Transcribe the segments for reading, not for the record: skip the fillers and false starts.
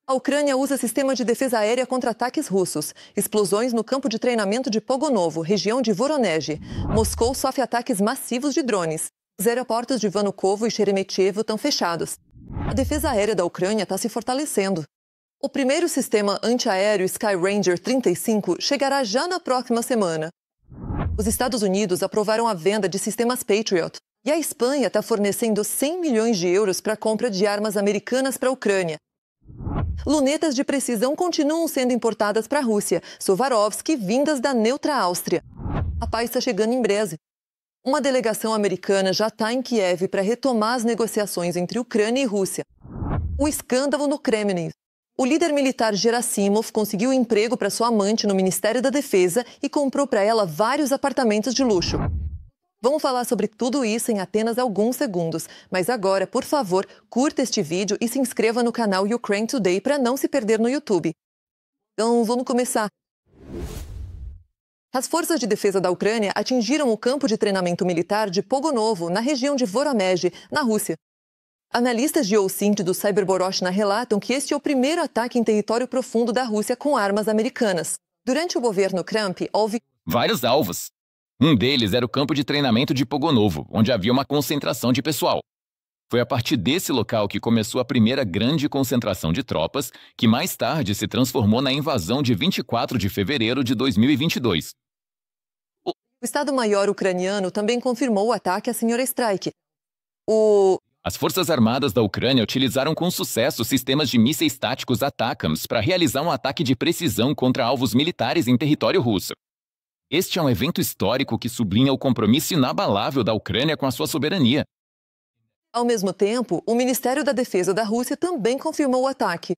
A Ucrânia usa sistema de defesa aérea contra ataques russos. Explosões no campo de treinamento de Pogonovo, região de Voronezh. Moscou sofre ataques massivos de drones. Os aeroportos de Vnukovo e Sheremetyevo estão fechados. A defesa aérea da Ucrânia está se fortalecendo. O primeiro sistema antiaéreo Skyranger 35 chegará já na próxima semana. Os Estados Unidos aprovaram a venda de sistemas Patriot. E a Espanha está fornecendo 100 milhões de euros para a compra de armas americanas para a Ucrânia. Lunetas de precisão continuam sendo importadas para a Rússia, Swarovski vindas da neutra Áustria. A paz está chegando em breve. Uma delegação americana já está em Kiev para retomar as negociações entre Ucrânia e Rússia. O escândalo no Kremlin. O líder militar Gerasimov conseguiu emprego para sua amante no Ministério da Defesa e comprou para ela vários apartamentos de luxo. Vamos falar sobre tudo isso em apenas alguns segundos. Mas agora, por favor, curta este vídeo e se inscreva no canal Ukraine Today para não se perder no YouTube. Então, vamos começar. As forças de defesa da Ucrânia atingiram o campo de treinamento militar de Pogonovo, na região de Voronezh, na Rússia. Analistas de OSINT do Cyberborochna relatam que este é o primeiro ataque em território profundo da Rússia com armas americanas. Durante o governo Trump, houve vários alvos. Um deles era o campo de treinamento de Pogonovo, onde havia uma concentração de pessoal. Foi a partir desse local que começou a primeira grande concentração de tropas, que mais tarde se transformou na invasão de 24 de fevereiro de 2022. O Estado-Maior ucraniano também confirmou o ataque à Sra. Strike. As Forças Armadas da Ucrânia utilizaram com sucesso sistemas de mísseis táticos ATACMS para realizar um ataque de precisão contra alvos militares em território russo. Este é um evento histórico que sublinha o compromisso inabalável da Ucrânia com a sua soberania. Ao mesmo tempo, o Ministério da Defesa da Rússia também confirmou o ataque.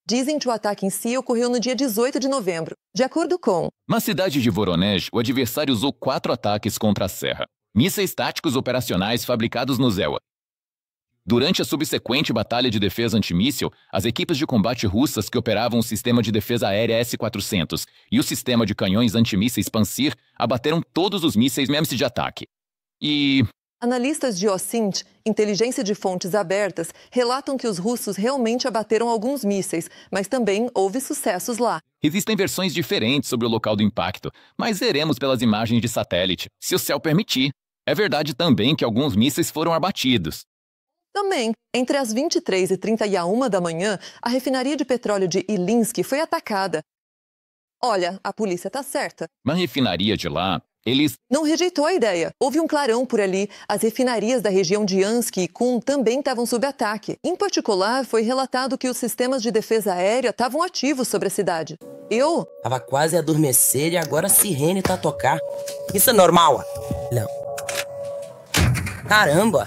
Dizem que o ataque em si ocorreu no dia 18 de novembro. De acordo com... Na cidade de Voronezh, o adversário usou 4 ataques contra a serra. Mísseis táticos operacionais fabricados no ZEWA. Durante a subsequente batalha de defesa antimíssil, as equipes de combate russas que operavam o sistema de defesa aérea S-400 e o sistema de canhões antimísseis Pansir abateram todos os mísseis MEMS de ataque. Analistas de OSINT, inteligência de fontes abertas, relatam que os russos realmente abateram alguns mísseis, mas também houve sucessos lá. Existem versões diferentes sobre o local do impacto, mas veremos pelas imagens de satélite, se o céu permitir. É verdade também que alguns mísseis foram abatidos. Também, entre as 23h30 e a 1 da manhã, a refinaria de petróleo de Ilinsk foi atacada. Olha, a polícia tá certa. Na refinaria de lá, eles... não rejeitou a ideia. Houve um clarão por ali. As refinarias da região de Ansk e Kum também estavam sob ataque. Em particular, foi relatado que os sistemas de defesa aérea estavam ativos sobre a cidade. Tava quase a adormecer e agora a sirene tá a tocar. Isso é normal? Não. Caramba!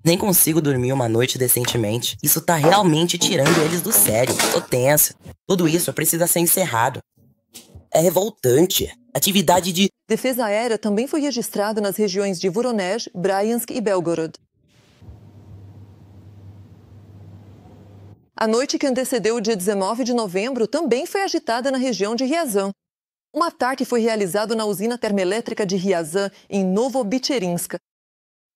Nem consigo dormir uma noite decentemente. Isso tá realmente tirando eles do sério. Tô tenso. Tudo isso precisa ser encerrado. É revoltante. Atividade de... defesa aérea também foi registrada nas regiões de Voronezh, Bryansk e Belgorod. A noite que antecedeu o dia 19 de novembro também foi agitada na região de Ryazan. Um ataque foi realizado na usina termoelétrica de Ryazan, em Novobicherinsk.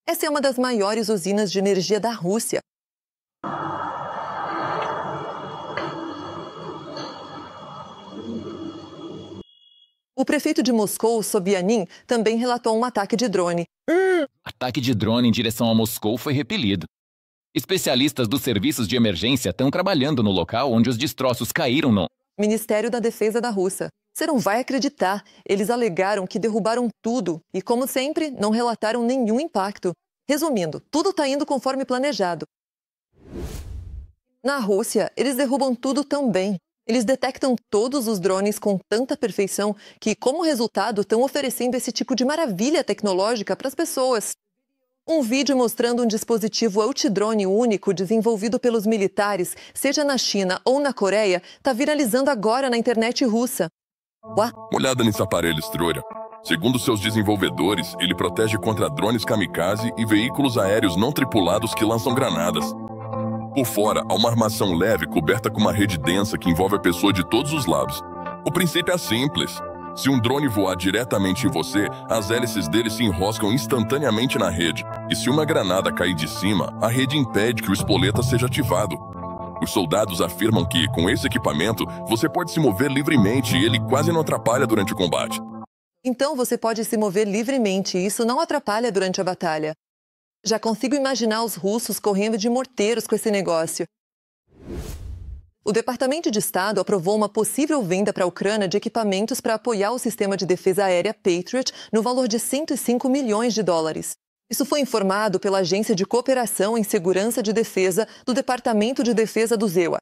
Essa é uma das maiores usinas de energia da Rússia. O prefeito de Moscou, Sobyanin, também relatou um ataque de drone. Ataque de drone em direção a Moscou foi repelido. Especialistas dos serviços de emergência estão trabalhando no local onde os destroços caíram no Ministério da Defesa da Rússia. Você não vai acreditar. Eles alegaram que derrubaram tudo e, como sempre, não relataram nenhum impacto. Resumindo, tudo está indo conforme planejado. Na Rússia, eles derrubam tudo também. Eles detectam todos os drones com tanta perfeição que, como resultado, estão oferecendo esse tipo de maravilha tecnológica para as pessoas. Um vídeo mostrando um dispositivo antidrone único desenvolvido pelos militares, seja na China ou na Coreia, está viralizando agora na internet russa. Uma olhada nesse aparelho, Strura. Segundo seus desenvolvedores, ele protege contra drones kamikaze e veículos aéreos não tripulados que lançam granadas. Por fora, há uma armação leve coberta com uma rede densa que envolve a pessoa de todos os lados. O princípio é simples. Se um drone voar diretamente em você, as hélices dele se enroscam instantaneamente na rede. E se uma granada cair de cima, a rede impede que o espoleta seja ativado. Os soldados afirmam que, com esse equipamento, você pode se mover livremente e ele quase não atrapalha durante o combate. Então você pode se mover livremente e isso não atrapalha durante a batalha. Já consigo imaginar os russos correndo de morteiros com esse negócio. O Departamento de Estado aprovou uma possível venda para a Ucrânia de equipamentos para apoiar o sistema de defesa aérea Patriot no valor de 105 milhões de dólares. Isso foi informado pela Agência de Cooperação em Segurança de Defesa do Departamento de Defesa do ZEWA.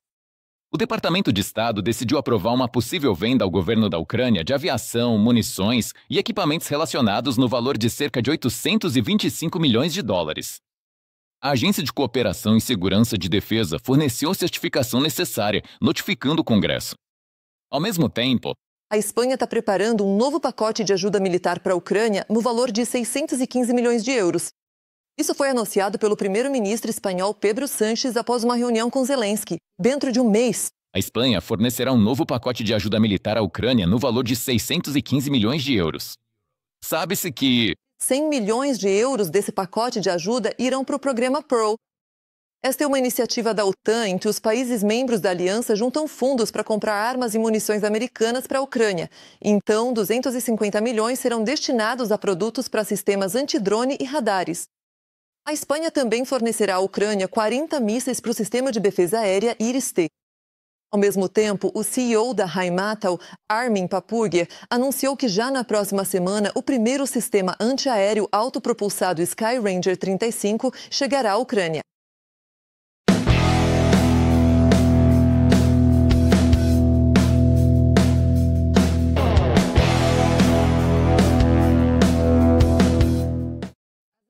O Departamento de Estado decidiu aprovar uma possível venda ao governo da Ucrânia de aviação, munições e equipamentos relacionados no valor de cerca de 825 milhões de dólares. A Agência de Cooperação em Segurança de Defesa forneceu a certificação necessária, notificando o Congresso. Ao mesmo tempo, a Espanha está preparando um novo pacote de ajuda militar para a Ucrânia no valor de 615 milhões de euros. Isso foi anunciado pelo primeiro-ministro espanhol Pedro Sánchez após uma reunião com Zelensky, dentro de um mês. A Espanha fornecerá um novo pacote de ajuda militar à Ucrânia no valor de 615 milhões de euros. Sabe-se que 100 milhões de euros desse pacote de ajuda irão para o programa Pearl. Esta é uma iniciativa da OTAN em que os países membros da aliança juntam fundos para comprar armas e munições americanas para a Ucrânia. Então, 250 milhões serão destinados a produtos para sistemas antidrone e radares. A Espanha também fornecerá à Ucrânia 40 mísseis para o sistema de defesa aérea Iris-T. Ao mesmo tempo, o CEO da Rheinmetall, Armin Papperger, anunciou que já na próxima semana o primeiro sistema antiaéreo autopropulsado Skyranger 35 chegará à Ucrânia.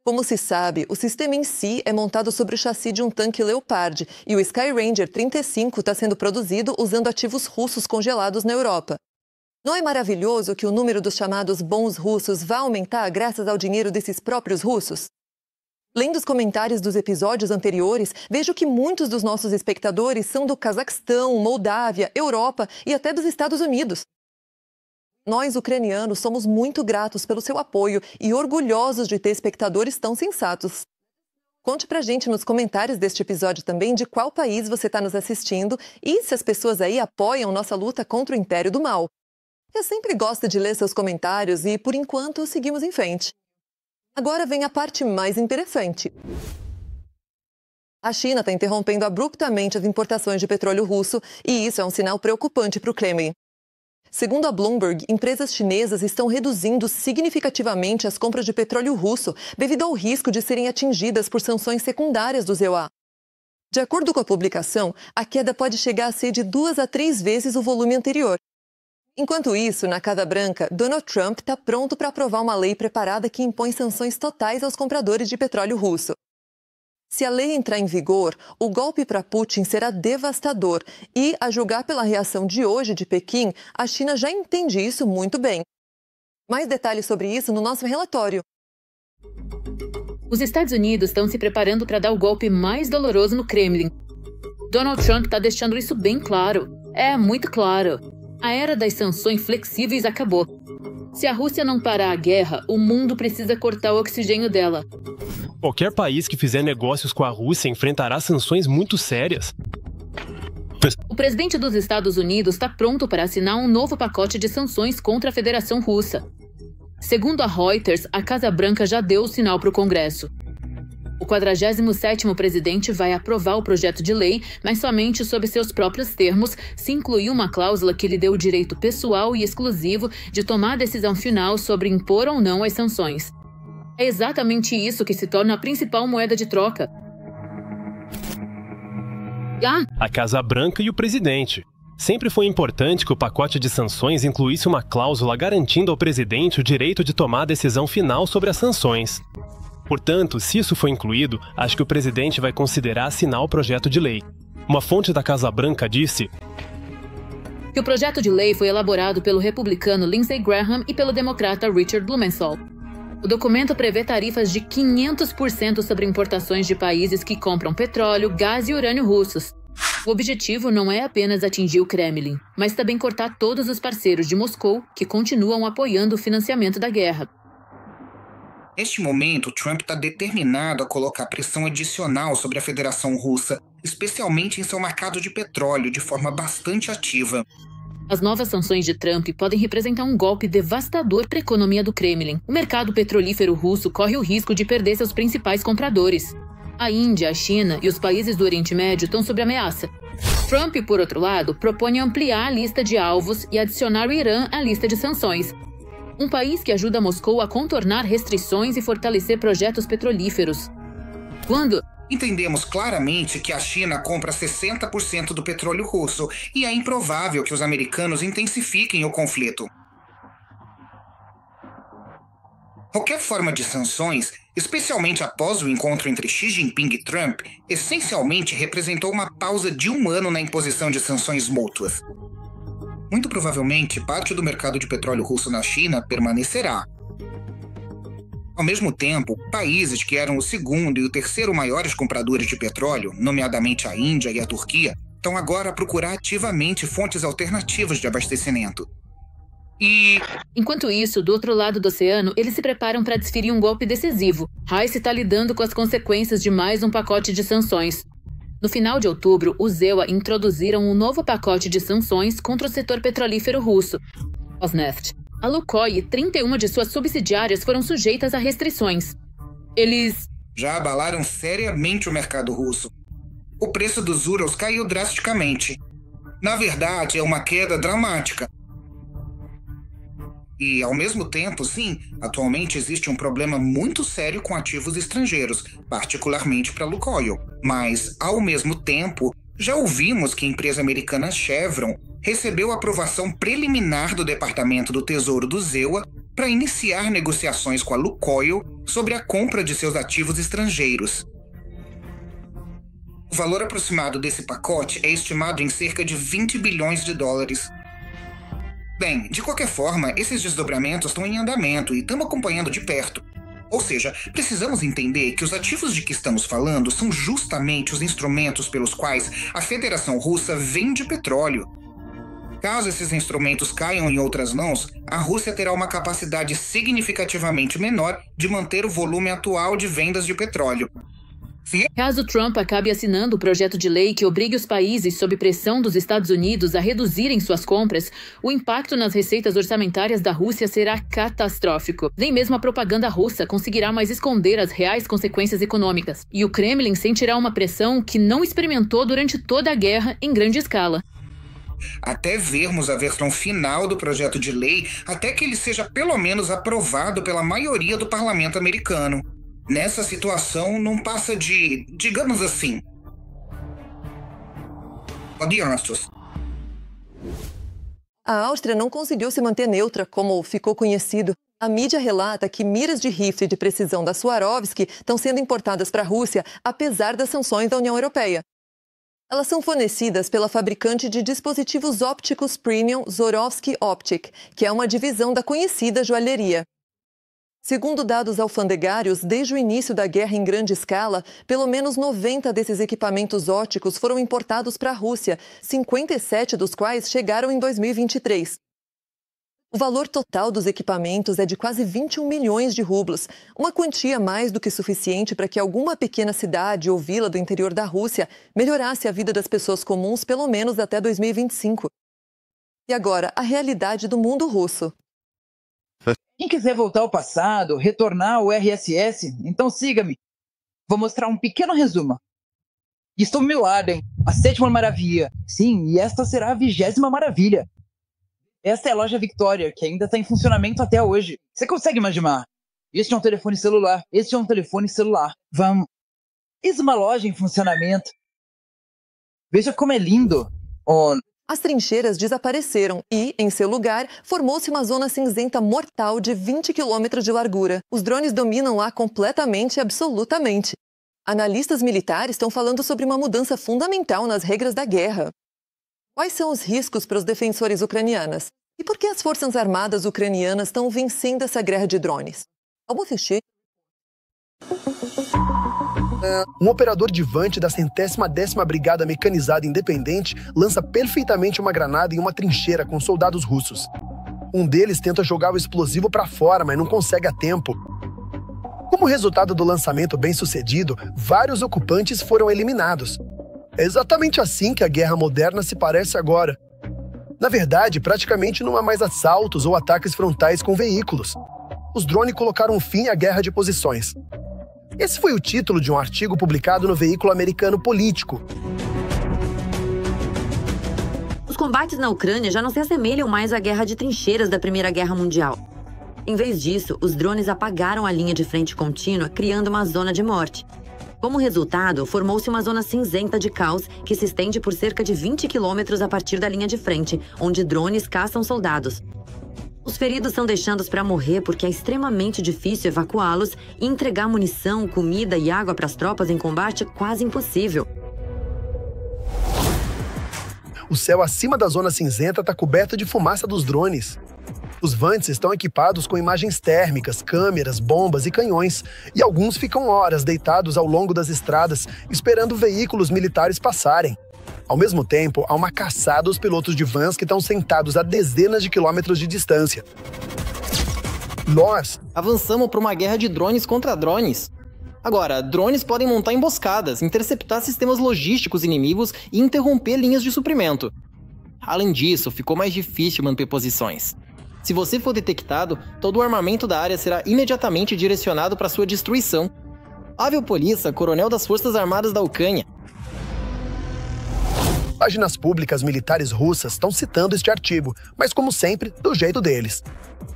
Como se sabe, o sistema em si é montado sobre o chassi de um tanque Leopard e o Skyranger 35 está sendo produzido usando ativos russos congelados na Europa. Não é maravilhoso que o número dos chamados bons russos vá aumentar graças ao dinheiro desses próprios russos? Lendo os comentários dos episódios anteriores, vejo que muitos dos nossos espectadores são do Cazaquistão, Moldávia, Europa e até dos Estados Unidos. Nós, ucranianos, somos muito gratos pelo seu apoio e orgulhosos de ter espectadores tão sensatos. Conte pra gente nos comentários deste episódio também de qual país você está nos assistindo e se as pessoas aí apoiam nossa luta contra o Império do Mal. Eu sempre gosto de ler seus comentários e, por enquanto, seguimos em frente. Agora vem a parte mais interessante. A China está interrompendo abruptamente as importações de petróleo russo e isso é um sinal preocupante para o Kremlin. Segundo a Bloomberg, empresas chinesas estão reduzindo significativamente as compras de petróleo russo devido ao risco de serem atingidas por sanções secundárias do ZEWA. De acordo com a publicação, a queda pode chegar a ser de 2 a 3 vezes o volume anterior. Enquanto isso, na Casa Branca, Donald Trump está pronto para aprovar uma lei preparada que impõe sanções totais aos compradores de petróleo russo. Se a lei entrar em vigor, o golpe para Putin será devastador e, a julgar pela reação de hoje de Pequim, a China já entende isso muito bem. Mais detalhes sobre isso no nosso relatório. Os Estados Unidos estão se preparando para dar o golpe mais doloroso no Kremlin. Donald Trump está deixando isso bem claro. É, muito claro. A era das sanções flexíveis acabou. Se a Rússia não parar a guerra, o mundo precisa cortar o oxigênio dela. Qualquer país que fizer negócios com a Rússia enfrentará sanções muito sérias. O presidente dos Estados Unidos está pronto para assinar um novo pacote de sanções contra a Federação Russa. Segundo a Reuters, a Casa Branca já deu o sinal para o Congresso. O 47º presidente vai aprovar o projeto de lei, mas somente sob seus próprios termos, se incluir uma cláusula que lhe dê o direito pessoal e exclusivo de tomar a decisão final sobre impor ou não as sanções. É exatamente isso que se torna a principal moeda de troca. A Casa Branca e o presidente. Sempre foi importante que o pacote de sanções incluísse uma cláusula garantindo ao presidente o direito de tomar a decisão final sobre as sanções. Portanto, se isso for incluído, acho que o presidente vai considerar assinar o projeto de lei. Uma fonte da Casa Branca disse que o projeto de lei foi elaborado pelo republicano Lindsey Graham e pelo democrata Richard Blumenthal. O documento prevê tarifas de 500% sobre importações de países que compram petróleo, gás e urânio russos. O objetivo não é apenas atingir o Kremlin, mas também cortar todos os parceiros de Moscou que continuam apoiando o financiamento da guerra. Neste momento, Trump está determinado a colocar pressão adicional sobre a Federação Russa, especialmente em seu mercado de petróleo, de forma bastante ativa. As novas sanções de Trump podem representar um golpe devastador para a economia do Kremlin. O mercado petrolífero russo corre o risco de perder seus principais compradores. A Índia, a China e os países do Oriente Médio estão sob ameaça. Trump, por outro lado, propõe ampliar a lista de alvos e adicionar o Irã à lista de sanções. Um país que ajuda Moscou a contornar restrições e fortalecer projetos petrolíferos. Quando Entendemos claramente que a China compra 60% do petróleo russo e é improvável que os americanos intensifiquem o conflito. Qualquer forma de sanções, especialmente após o encontro entre Xi Jinping e Trump, essencialmente representou uma pausa de 1 ano na imposição de sanções mútuas. Muito provavelmente, parte do mercado de petróleo russo na China permanecerá. Ao mesmo tempo, países que eram o segundo e o terceiro maiores compradores de petróleo, nomeadamente a Índia e a Turquia, estão agora a procurar ativamente fontes alternativas de abastecimento. Enquanto isso, do outro lado do oceano, eles se preparam para desferir um golpe decisivo. Rice está lidando com as consequências de mais um pacote de sanções. No final de outubro, os ZEWA introduziram um novo pacote de sanções contra o setor petrolífero russo, Rosneft. A Lukoil e 31 de suas subsidiárias foram sujeitas a restrições. Eles já abalaram seriamente o mercado russo. O preço dos Urals caiu drasticamente. Na verdade, é uma queda dramática. E, ao mesmo tempo, sim, atualmente existe um problema muito sério com ativos estrangeiros, particularmente para a Lukoil. Mas, ao mesmo tempo, já ouvimos que a empresa americana Chevron recebeu aprovação preliminar do Departamento do Tesouro do ZEWA para iniciar negociações com a Lukoil sobre a compra de seus ativos estrangeiros. O valor aproximado desse pacote é estimado em cerca de 20 bilhões de dólares. Bem, de qualquer forma, esses desdobramentos estão em andamento e estamos acompanhando de perto. Ou seja, precisamos entender que os ativos de que estamos falando são justamente os instrumentos pelos quais a Federação Russa vende petróleo. Caso esses instrumentos caiam em outras mãos, a Rússia terá uma capacidade significativamente menor de manter o volume atual de vendas de petróleo. Caso Trump acabe assinando o projeto de lei que obrigue os países sob pressão dos Estados Unidos a reduzirem suas compras, o impacto nas receitas orçamentárias da Rússia será catastrófico. Nem mesmo a propaganda russa conseguirá mais esconder as reais consequências econômicas. E o Kremlin sentirá uma pressão que não experimentou durante toda a guerra em grande escala. Até vermos a versão final do projeto de lei, até que ele seja pelo menos aprovado pela maioria do parlamento americano. Nessa situação, não passa de, digamos assim, odianços. A Áustria não conseguiu se manter neutra, como ficou conhecido. A mídia relata que miras de rifle de precisão da Swarovski estão sendo importadas para a Rússia, apesar das sanções da União Europeia. Elas são fornecidas pela fabricante de dispositivos ópticos premium Swarovski Optic, que é uma divisão da conhecida joalheria. Segundo dados alfandegários, desde o início da guerra em grande escala, pelo menos 90 desses equipamentos ópticos foram importados para a Rússia, 57 dos quais chegaram em 2023. O valor total dos equipamentos é de quase 21 milhões de rublos, uma quantia mais do que suficiente para que alguma pequena cidade ou vila do interior da Rússia melhorasse a vida das pessoas comuns pelo menos até 2025. E agora, a realidade do mundo russo. Quem quiser voltar ao passado, retornar ao RSS, então siga-me. Vou mostrar um pequeno resumo. Estou no meu Arden, a 7ª maravilha. Sim, e esta será a 20ª maravilha. Esta é a loja Victoria, que ainda está em funcionamento até hoje. Você consegue imaginar? Este é um telefone celular. Este é um telefone celular. Vamos. Eis uma loja em funcionamento. Veja como é lindo. Oh. As trincheiras desapareceram e, em seu lugar, formou-se uma zona cinzenta mortal de 20 quilômetros de largura. Os drones dominam lá completamente e absolutamente. Analistas militares estão falando sobre uma mudança fundamental nas regras da guerra. Quais são os riscos para os defensores ucranianos? E por que as forças armadas ucranianas estão vencendo essa guerra de drones? Vamos assistir. Um operador de Vante da 110ª Brigada Mecanizada Independente lança perfeitamente uma granada em uma trincheira com soldados russos. Um deles tenta jogar o explosivo para fora, mas não consegue a tempo. Como resultado do lançamento bem-sucedido, vários ocupantes foram eliminados. É exatamente assim que a guerra moderna se parece agora. Na verdade, praticamente não há mais assaltos ou ataques frontais com veículos. Os drones colocaram fim à guerra de posições. Esse foi o título de um artigo publicado no veículo americano Político. Os combates na Ucrânia já não se assemelham mais à guerra de trincheiras da Primeira Guerra Mundial. Em vez disso, os drones apagaram a linha de frente contínua, criando uma zona de morte. Como resultado, formou-se uma zona cinzenta de caos que se estende por cerca de 20 quilômetros a partir da linha de frente, onde drones caçam soldados. Os feridos são deixados para morrer porque é extremamente difícil evacuá-los e entregar munição, comida e água para as tropas em combate é quase impossível. O céu acima da zona cinzenta está coberto de fumaça dos drones. Os Vants estão equipados com imagens térmicas, câmeras, bombas e canhões, e alguns ficam horas deitados ao longo das estradas, esperando veículos militares passarem. Ao mesmo tempo, há uma caçada aos pilotos de vans que estão sentados a dezenas de quilômetros de distância. Nós avançamos para uma guerra de drones contra drones. Agora, drones podem montar emboscadas, interceptar sistemas logísticos inimigos e interromper linhas de suprimento. Além disso, ficou mais difícil manter posições. Se você for detectado, todo o armamento da área será imediatamente direcionado para sua destruição. Pavel Polissa, coronel das Forças Armadas da Ucrânia. Páginas públicas militares russas estão citando este artigo, mas como sempre, do jeito deles.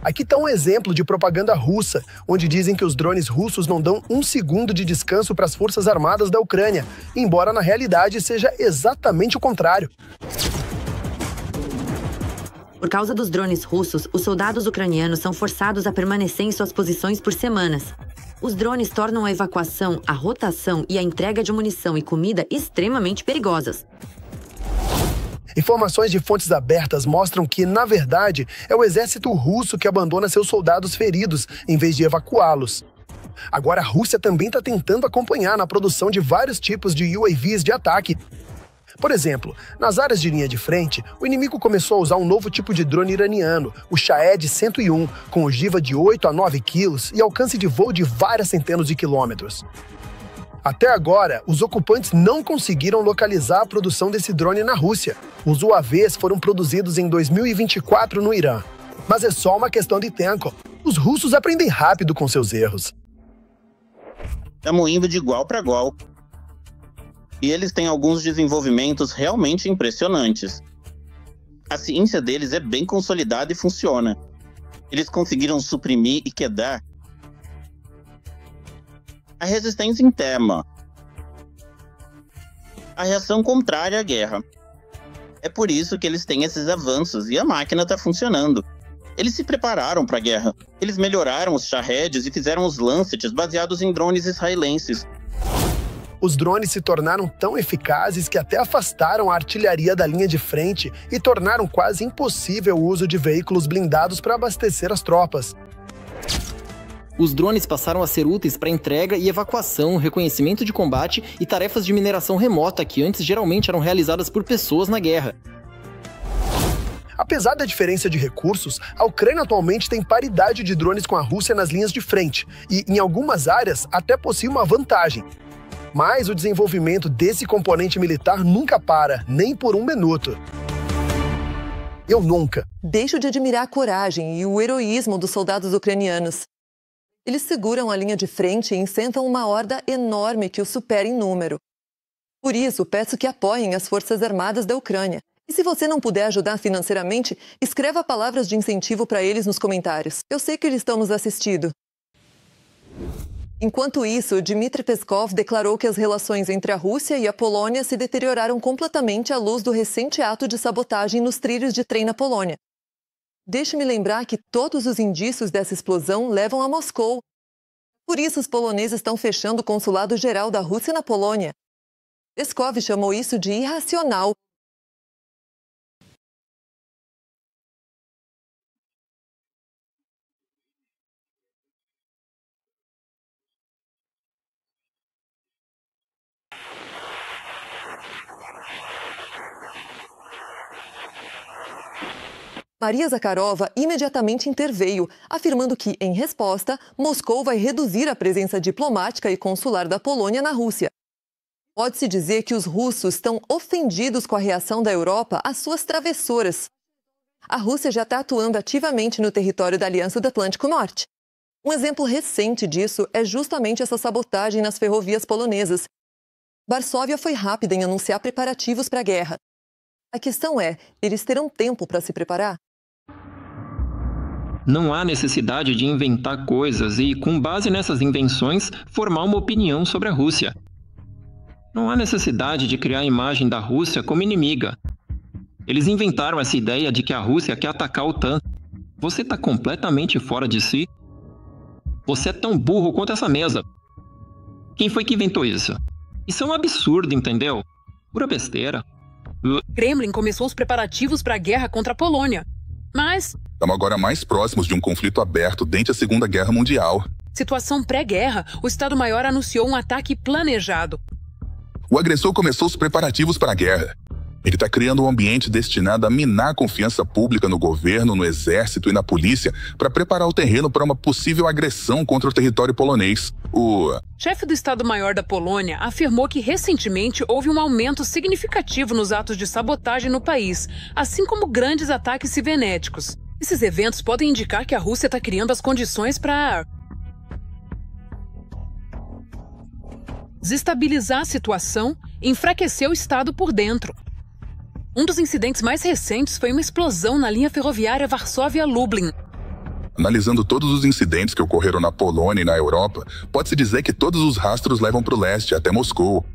Aqui está um exemplo de propaganda russa, onde dizem que os drones russos não dão um segundo de descanso para as Forças Armadas da Ucrânia, embora na realidade seja exatamente o contrário. Por causa dos drones russos, os soldados ucranianos são forçados a permanecer em suas posições por semanas. Os drones tornam a evacuação, a rotação e a entrega de munição e comida extremamente perigosas. Informações de fontes abertas mostram que, na verdade, é o exército russo que abandona seus soldados feridos em vez de evacuá-los. Agora, a Rússia também está tentando acompanhar na produção de vários tipos de UAVs de ataque. Por exemplo, nas áreas de linha de frente, o inimigo começou a usar um novo tipo de drone iraniano, o Shahed-101, com ogiva de 8 a 9 quilos e alcance de voo de várias centenas de quilômetros. Até agora, os ocupantes não conseguiram localizar a produção desse drone na Rússia. Os UAVs foram produzidos em 2024 no Irã. Mas é só uma questão de tempo. Os russos aprendem rápido com seus erros. Estamos indo de igual para igual. E eles têm alguns desenvolvimentos realmente impressionantes. A ciência deles é bem consolidada e funciona. Eles conseguiram suprimir e quedar a resistência interna, a reação contrária à guerra. É por isso que eles têm esses avanços e a máquina está funcionando. Eles se prepararam para a guerra. Eles melhoraram os Shaheds e fizeram os Lancets baseados em drones israelenses. Os drones se tornaram tão eficazes que até afastaram a artilharia da linha de frente e tornaram quase impossível o uso de veículos blindados para abastecer as tropas. Os drones passaram a ser úteis para entrega e evacuação, reconhecimento de combate e tarefas de mineração remota que antes geralmente eram realizadas por pessoas na guerra. Apesar da diferença de recursos, a Ucrânia atualmente tem paridade de drones com a Rússia nas linhas de frente e, em algumas áreas, até possui uma vantagem. Mas o desenvolvimento desse componente militar nunca para, nem por um minuto. Eu nunca. Deixo de admirar a coragem e o heroísmo dos soldados ucranianos. Eles seguram a linha de frente e enfrentam uma horda enorme que os supera em número. Por isso, peço que apoiem as Forças Armadas da Ucrânia. E se você não puder ajudar financeiramente, escreva palavras de incentivo para eles nos comentários. Eu sei que eles estão nos assistindo. Enquanto isso, Dmitry Peskov declarou que as relações entre a Rússia e a Polônia se deterioraram completamente à luz do recente ato de sabotagem nos trilhos de trem na Polônia. Deixe-me lembrar que todos os indícios dessa explosão levam a Moscou. Por isso, os poloneses estão fechando o consulado-geral da Rússia na Polônia. Peskov chamou isso de irracional. Maria Zakharova imediatamente interveio, afirmando que, em resposta, Moscou vai reduzir a presença diplomática e consular da Polônia na Rússia. Pode-se dizer que os russos estão ofendidos com a reação da Europa às suas travessuras. A Rússia já está atuando ativamente no território da Aliança do Atlântico Norte. Um exemplo recente disso é justamente essa sabotagem nas ferrovias polonesas. Varsóvia foi rápida em anunciar preparativos para a guerra. A questão é, eles terão tempo para se preparar? Não há necessidade de inventar coisas e, com base nessas invenções, formar uma opinião sobre a Rússia. Não há necessidade de criar a imagem da Rússia como inimiga. Eles inventaram essa ideia de que a Rússia quer atacar a OTAN. Você está completamente fora de si? Você é tão burro quanto essa mesa. Quem foi que inventou isso? Isso é um absurdo, entendeu? Pura besteira. O Kremlin começou os preparativos para a guerra contra a Polônia. Mas estamos agora mais próximos de um conflito aberto desde a Segunda Guerra Mundial. Situação pré-guerra, o Estado-Maior anunciou um ataque planejado. O agressor começou os preparativos para a guerra. Ele está criando um ambiente destinado a minar a confiança pública no governo, no exército e na polícia para preparar o terreno para uma possível agressão contra o território polonês. O chefe do Estado-Maior da Polônia afirmou que recentemente houve um aumento significativo nos atos de sabotagem no país, assim como grandes ataques cibernéticos. Esses eventos podem indicar que a Rússia está criando as condições para desestabilizar a situação e enfraquecer o Estado por dentro. Um dos incidentes mais recentes foi uma explosão na linha ferroviária Varsóvia-Lublin. Analisando todos os incidentes que ocorreram na Polônia e na Europa, pode-se dizer que todos os rastros levam para o leste, até Moscou.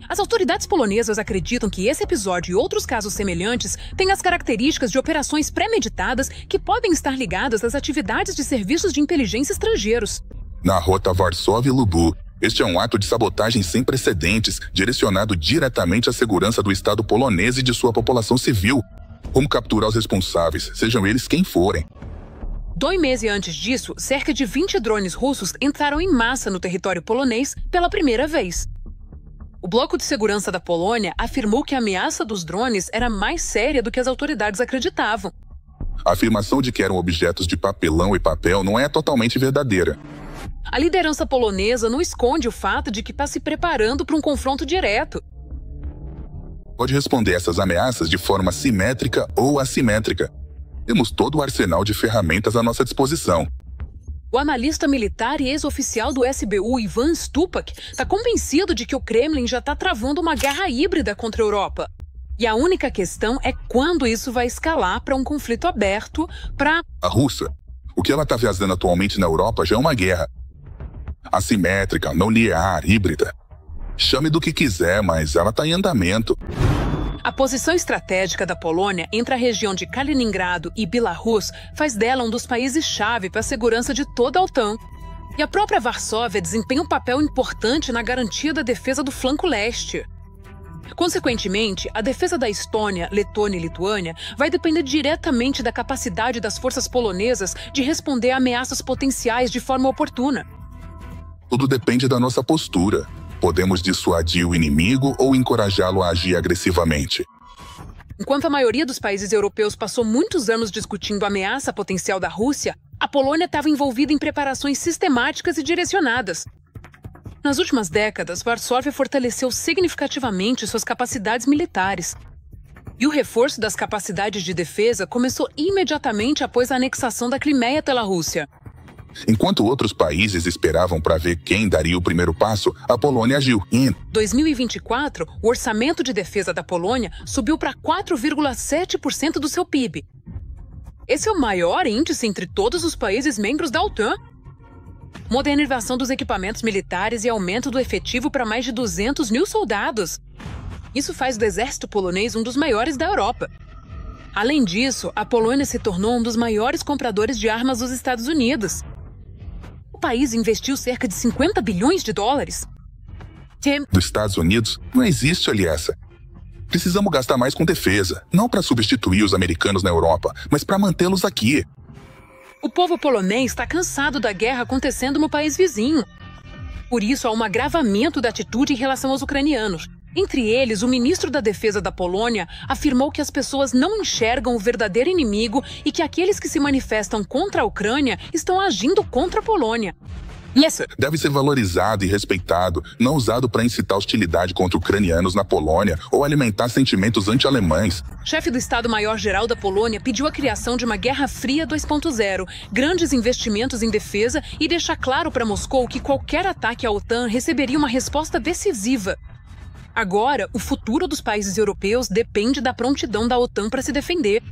As autoridades polonesas acreditam que esse episódio e outros casos semelhantes têm as características de operações premeditadas que podem estar ligadas às atividades de serviços de inteligência estrangeiros. Na rota Varsóvia-Lubu, este é um ato de sabotagem sem precedentes, direcionado diretamente à segurança do Estado polonês e de sua população civil. Como capturar os responsáveis, sejam eles quem forem? 2 meses antes disso, cerca de 20 drones russos entraram em massa no território polonês pela primeira vez. O Bloco de Segurança da Polônia afirmou que a ameaça dos drones era mais séria do que as autoridades acreditavam. A afirmação de que eram objetos de papelão e papel não é totalmente verdadeira. A liderança polonesa não esconde o fato de que está se preparando para um confronto direto. Pode responder essas ameaças de forma simétrica ou assimétrica. Temos todo o arsenal de ferramentas à nossa disposição. O analista militar e ex-oficial do SBU, Ivan Stupak, está convencido de que o Kremlin já está travando uma guerra híbrida contra a Europa. E a única questão é quando isso vai escalar para um conflito aberto para a Rússia. O que ela está fazendo atualmente na Europa já é uma guerra. Assimétrica, não linear, híbrida. Chame do que quiser, mas ela está em andamento. A posição estratégica da Polônia entre a região de Kaliningrado e Belarus faz dela um dos países-chave para a segurança de toda a OTAN. E a própria Varsóvia desempenha um papel importante na garantia da defesa do flanco leste. Consequentemente, a defesa da Estônia, Letônia e Lituânia vai depender diretamente da capacidade das forças polonesas de responder a ameaças potenciais de forma oportuna. Tudo depende da nossa postura. Podemos dissuadir o inimigo ou encorajá-lo a agir agressivamente. Enquanto a maioria dos países europeus passou muitos anos discutindo a ameaça potencial da Rússia, a Polônia estava envolvida em preparações sistemáticas e direcionadas. Nas últimas décadas, Varsóvia fortaleceu significativamente suas capacidades militares. E o reforço das capacidades de defesa começou imediatamente após a anexação da Crimeia pela Rússia. Enquanto outros países esperavam para ver quem daria o primeiro passo, a Polônia agiu. Em 2024, o orçamento de defesa da Polônia subiu para 4,7% do seu PIB. Esse é o maior índice entre todos os países membros da OTAN. Modernização dos equipamentos militares e aumento do efetivo para mais de 200 mil soldados. Isso faz do exército polonês um dos maiores da Europa. Além disso, a Polônia se tornou um dos maiores compradores de armas dos Estados Unidos. O país investiu cerca de 50 bilhões de dólares. Dos Estados Unidos, não existe aliança. Precisamos gastar mais com defesa, não para substituir os americanos na Europa, mas para mantê-los aqui. O povo polonês está cansado da guerra acontecendo no país vizinho. Por isso, há um agravamento da atitude em relação aos ucranianos. Entre eles, o ministro da Defesa da Polônia afirmou que as pessoas não enxergam o verdadeiro inimigo e que aqueles que se manifestam contra a Ucrânia estão agindo contra a Polônia. Deve ser valorizado e respeitado, não usado para incitar hostilidade contra ucranianos na Polônia ou alimentar sentimentos anti-alemães. Chefe do Estado-Maior-Geral da Polônia pediu a criação de uma Guerra Fria 2.0, grandes investimentos em defesa e deixar claro para Moscou que qualquer ataque à OTAN receberia uma resposta decisiva. Agora, o futuro dos países europeus depende da prontidão da OTAN para se defender.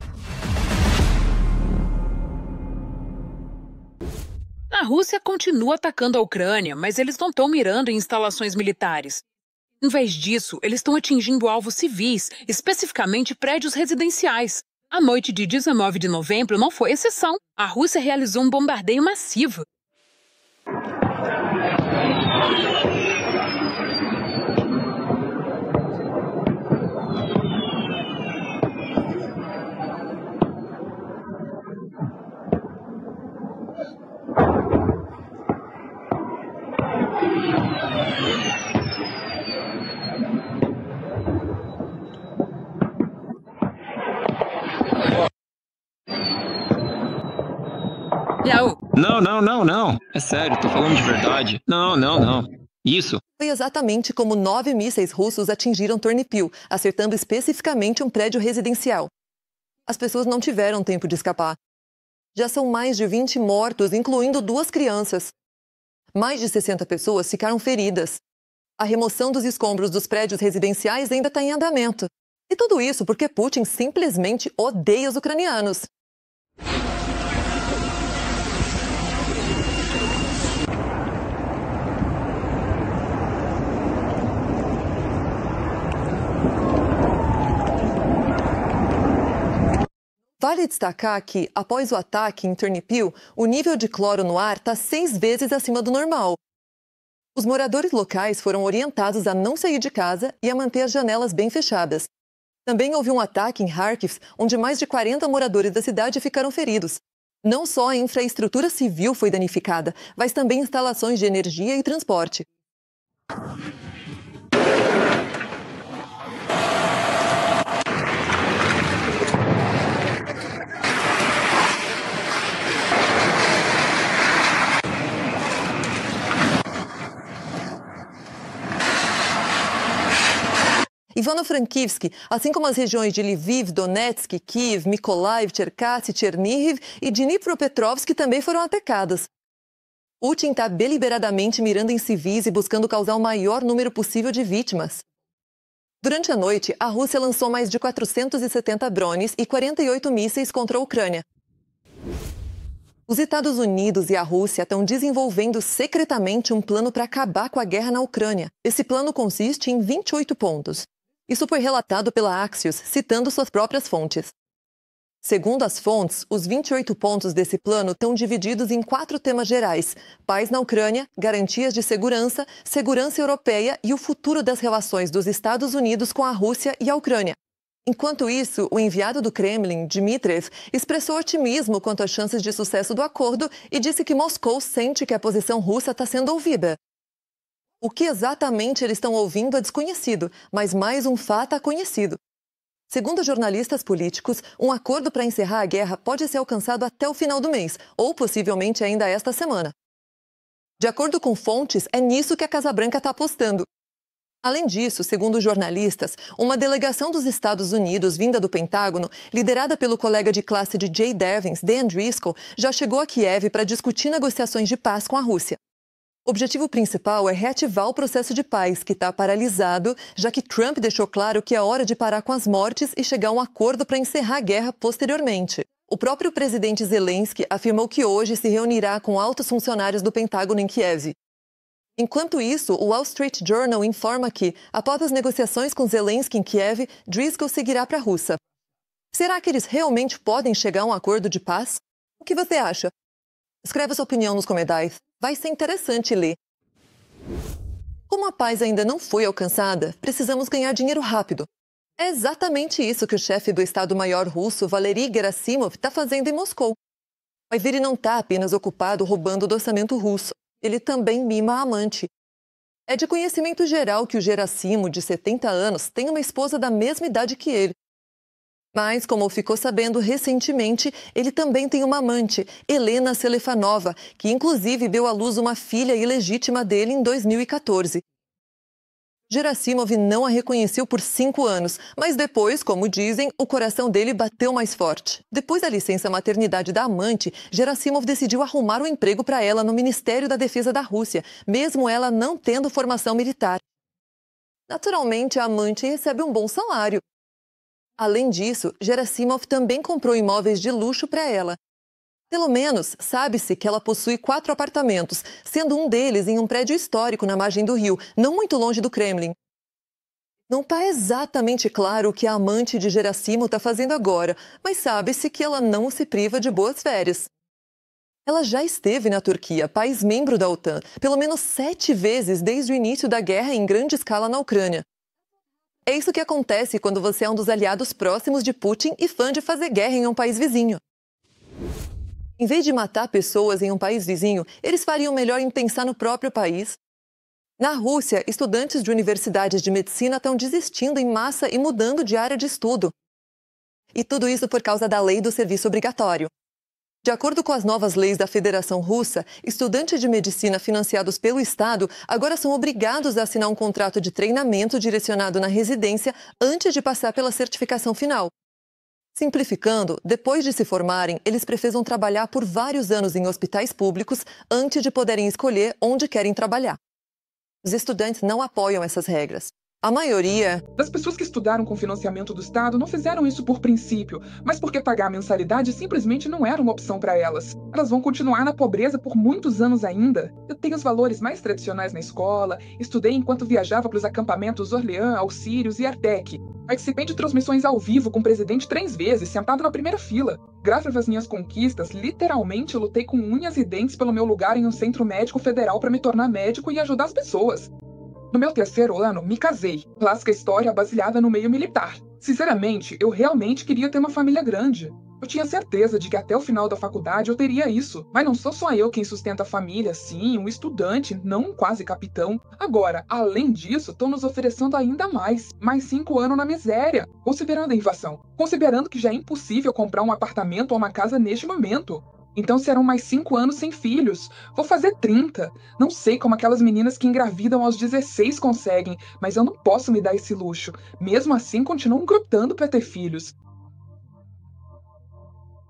A Rússia continua atacando a Ucrânia, mas eles não estão mirando em instalações militares. Em vez disso, eles estão atingindo alvos civis, especificamente prédios residenciais. A noite de 19 de novembro não foi exceção. A Rússia realizou um bombardeio massivo. Não. É sério, tô falando de verdade. Não. Isso. Foi exatamente como 9 mísseis russos atingiram Tornipil, acertando especificamente um prédio residencial. As pessoas não tiveram tempo de escapar. Já são mais de 20 mortos, incluindo 2 crianças. Mais de 60 pessoas ficaram feridas. A remoção dos escombros dos prédios residenciais ainda está em andamento. E tudo isso porque Putin simplesmente odeia os ucranianos. Vale destacar que, após o ataque em Tornipil, o nível de cloro no ar está 6 vezes acima do normal. Os moradores locais foram orientados a não sair de casa e a manter as janelas bem fechadas. Também houve um ataque em Kharkiv, onde mais de 40 moradores da cidade ficaram feridos. Não só a infraestrutura civil foi danificada, mas também instalações de energia e transporte. Ivano-Frankivsk, assim como as regiões de Lviv, Donetsk, Kiev, Mykolaiv, Cherkasy, Chernihiv e Dnipropetrovsk também foram atacadas. Putin está deliberadamente mirando em civis e buscando causar o maior número possível de vítimas. Durante a noite, a Rússia lançou mais de 470 drones e 48 mísseis contra a Ucrânia. Os Estados Unidos e a Rússia estão desenvolvendo secretamente um plano para acabar com a guerra na Ucrânia. Esse plano consiste em 28 pontos. Isso foi relatado pela Axios, citando suas próprias fontes. Segundo as fontes, os 28 pontos desse plano estão divididos em 4 temas gerais: paz na Ucrânia, garantias de segurança, segurança europeia e o futuro das relações dos Estados Unidos com a Rússia e a Ucrânia. Enquanto isso, o enviado do Kremlin, Dmitriev, expressou otimismo quanto às chances de sucesso do acordo e disse que Moscou sente que a posição russa está sendo ouvida. O que exatamente eles estão ouvindo é desconhecido, mas mais um fato é conhecido. Segundo jornalistas políticos, um acordo para encerrar a guerra pode ser alcançado até o final do mês, ou possivelmente ainda esta semana. De acordo com fontes, é nisso que a Casa Branca está apostando. Além disso, segundo jornalistas, uma delegação dos Estados Unidos vinda do Pentágono, liderada pelo colega de classe de Jay Devins, Dan Driscoll, já chegou a Kiev para discutir negociações de paz com a Rússia. O objetivo principal é reativar o processo de paz, que está paralisado, já que Trump deixou claro que é hora de parar com as mortes e chegar a um acordo para encerrar a guerra posteriormente. O próprio presidente Zelensky afirmou que hoje se reunirá com altos funcionários do Pentágono em Kiev. Enquanto isso, o Wall Street Journal informa que, após as negociações com Zelensky em Kiev, Driscoll seguirá para a Rússia. Será que eles realmente podem chegar a um acordo de paz? O que você acha? Escreva sua opinião nos comentários. Vai ser interessante ler. Como a paz ainda não foi alcançada, precisamos ganhar dinheiro rápido. É exatamente isso que o chefe do Estado-Maior russo, Valery Gerasimov, está fazendo em Moscou. Mas ele não está apenas ocupado roubando do orçamento russo. Ele também mima a amante. É de conhecimento geral que o Gerasimov, de 70 anos, tem uma esposa da mesma idade que ele. Mas, como ficou sabendo recentemente, ele também tem uma amante, Helena Selefanova, que inclusive deu à luz uma filha ilegítima dele em 2014. Gerasimov não a reconheceu por 5 anos, mas depois, como dizem, o coração dele bateu mais forte. Depois da licença maternidade da amante, Gerasimov decidiu arrumar um emprego para ela no Ministério da Defesa da Rússia, mesmo ela não tendo formação militar. Naturalmente, a amante recebe um bom salário. Além disso, Gerasimov também comprou imóveis de luxo para ela. Pelo menos, sabe-se que ela possui 4 apartamentos, sendo um deles em um prédio histórico na margem do rio, não muito longe do Kremlin. Não está exatamente claro o que a amante de Gerasimov está fazendo agora, mas sabe-se que ela não se priva de boas férias. Ela já esteve na Turquia, país membro da OTAN, pelo menos 7 vezes desde o início da guerra em grande escala na Ucrânia. É isso que acontece quando você é um dos aliados próximos de Putin e fã de fazer guerra em um país vizinho. Em vez de matar pessoas em um país vizinho, eles fariam melhor em pensar no próprio país. Na Rússia, estudantes de universidades de medicina estão desistindo em massa e mudando de área de estudo. E tudo isso por causa da lei do serviço obrigatório. De acordo com as novas leis da Federação Russa, estudantes de medicina financiados pelo Estado agora são obrigados a assinar um contrato de treinamento direcionado na residência antes de passar pela certificação final. Simplificando, depois de se formarem, eles precisam trabalhar por vários anos em hospitais públicos antes de poderem escolher onde querem trabalhar. Os estudantes não apoiam essas regras. A maioria das pessoas que estudaram com financiamento do Estado não fizeram isso por princípio, mas porque pagar a mensalidade simplesmente não era uma opção para elas. Elas vão continuar na pobreza por muitos anos ainda. Eu tenho os valores mais tradicionais na escola, estudei enquanto viajava para os acampamentos Orleans, Alcírios e Artec. Participei de transmissões ao vivo com o presidente 3 vezes, sentado na primeira fila. Graças às minhas conquistas, literalmente eu lutei com unhas e dentes pelo meu lugar em um centro médico federal para me tornar médico e ajudar as pessoas. No meu 3º ano, me casei. Clássica história baseada no meio militar. Sinceramente, eu realmente queria ter uma família grande. Eu tinha certeza de que até o final da faculdade eu teria isso. Mas não sou só eu quem sustenta a família, sim, um estudante, não um quase capitão. Agora, além disso, estão nos oferecendo ainda mais 5 anos na miséria. Considerando a inflação. Considerando que já é impossível comprar um apartamento ou uma casa neste momento. Então serão mais 5 anos sem filhos. Vou fazer 30. Não sei como aquelas meninas que engravidam aos 16 conseguem, mas eu não posso me dar esse luxo. Mesmo assim, continuam grutando para ter filhos.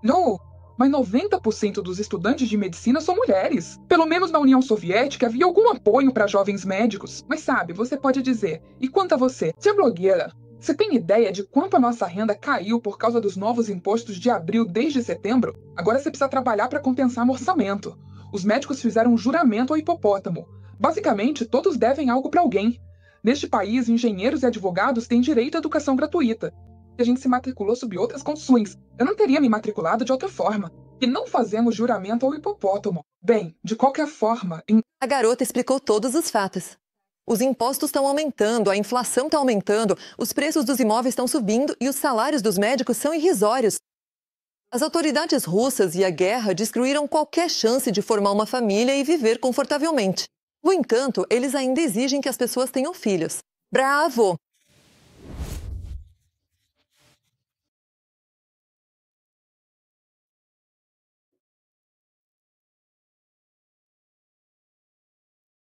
Não, mas 90% dos estudantes de medicina são mulheres. Pelo menos na União Soviética havia algum apoio para jovens médicos. Mas sabe, você pode dizer, e quanto a você? Você é blogueira? Você tem ideia de quanto a nossa renda caiu por causa dos novos impostos de abril desde setembro? Agora você precisa trabalhar para compensar no orçamento. Os médicos fizeram um juramento ao hipopótamo. Basicamente, todos devem algo para alguém. Neste país, engenheiros e advogados têm direito à educação gratuita. A gente se matriculou sob outras condições. Eu não teria me matriculado de outra forma. E não fazemos juramento ao hipopótamo. Bem, de qualquer forma... A garota explicou todos os fatos. Os impostos estão aumentando, a inflação está aumentando, os preços dos imóveis estão subindo e os salários dos médicos são irrisórios. As autoridades russas e a guerra destruíram qualquer chance de formar uma família e viver confortavelmente. No entanto, eles ainda exigem que as pessoas tenham filhos. Bravo!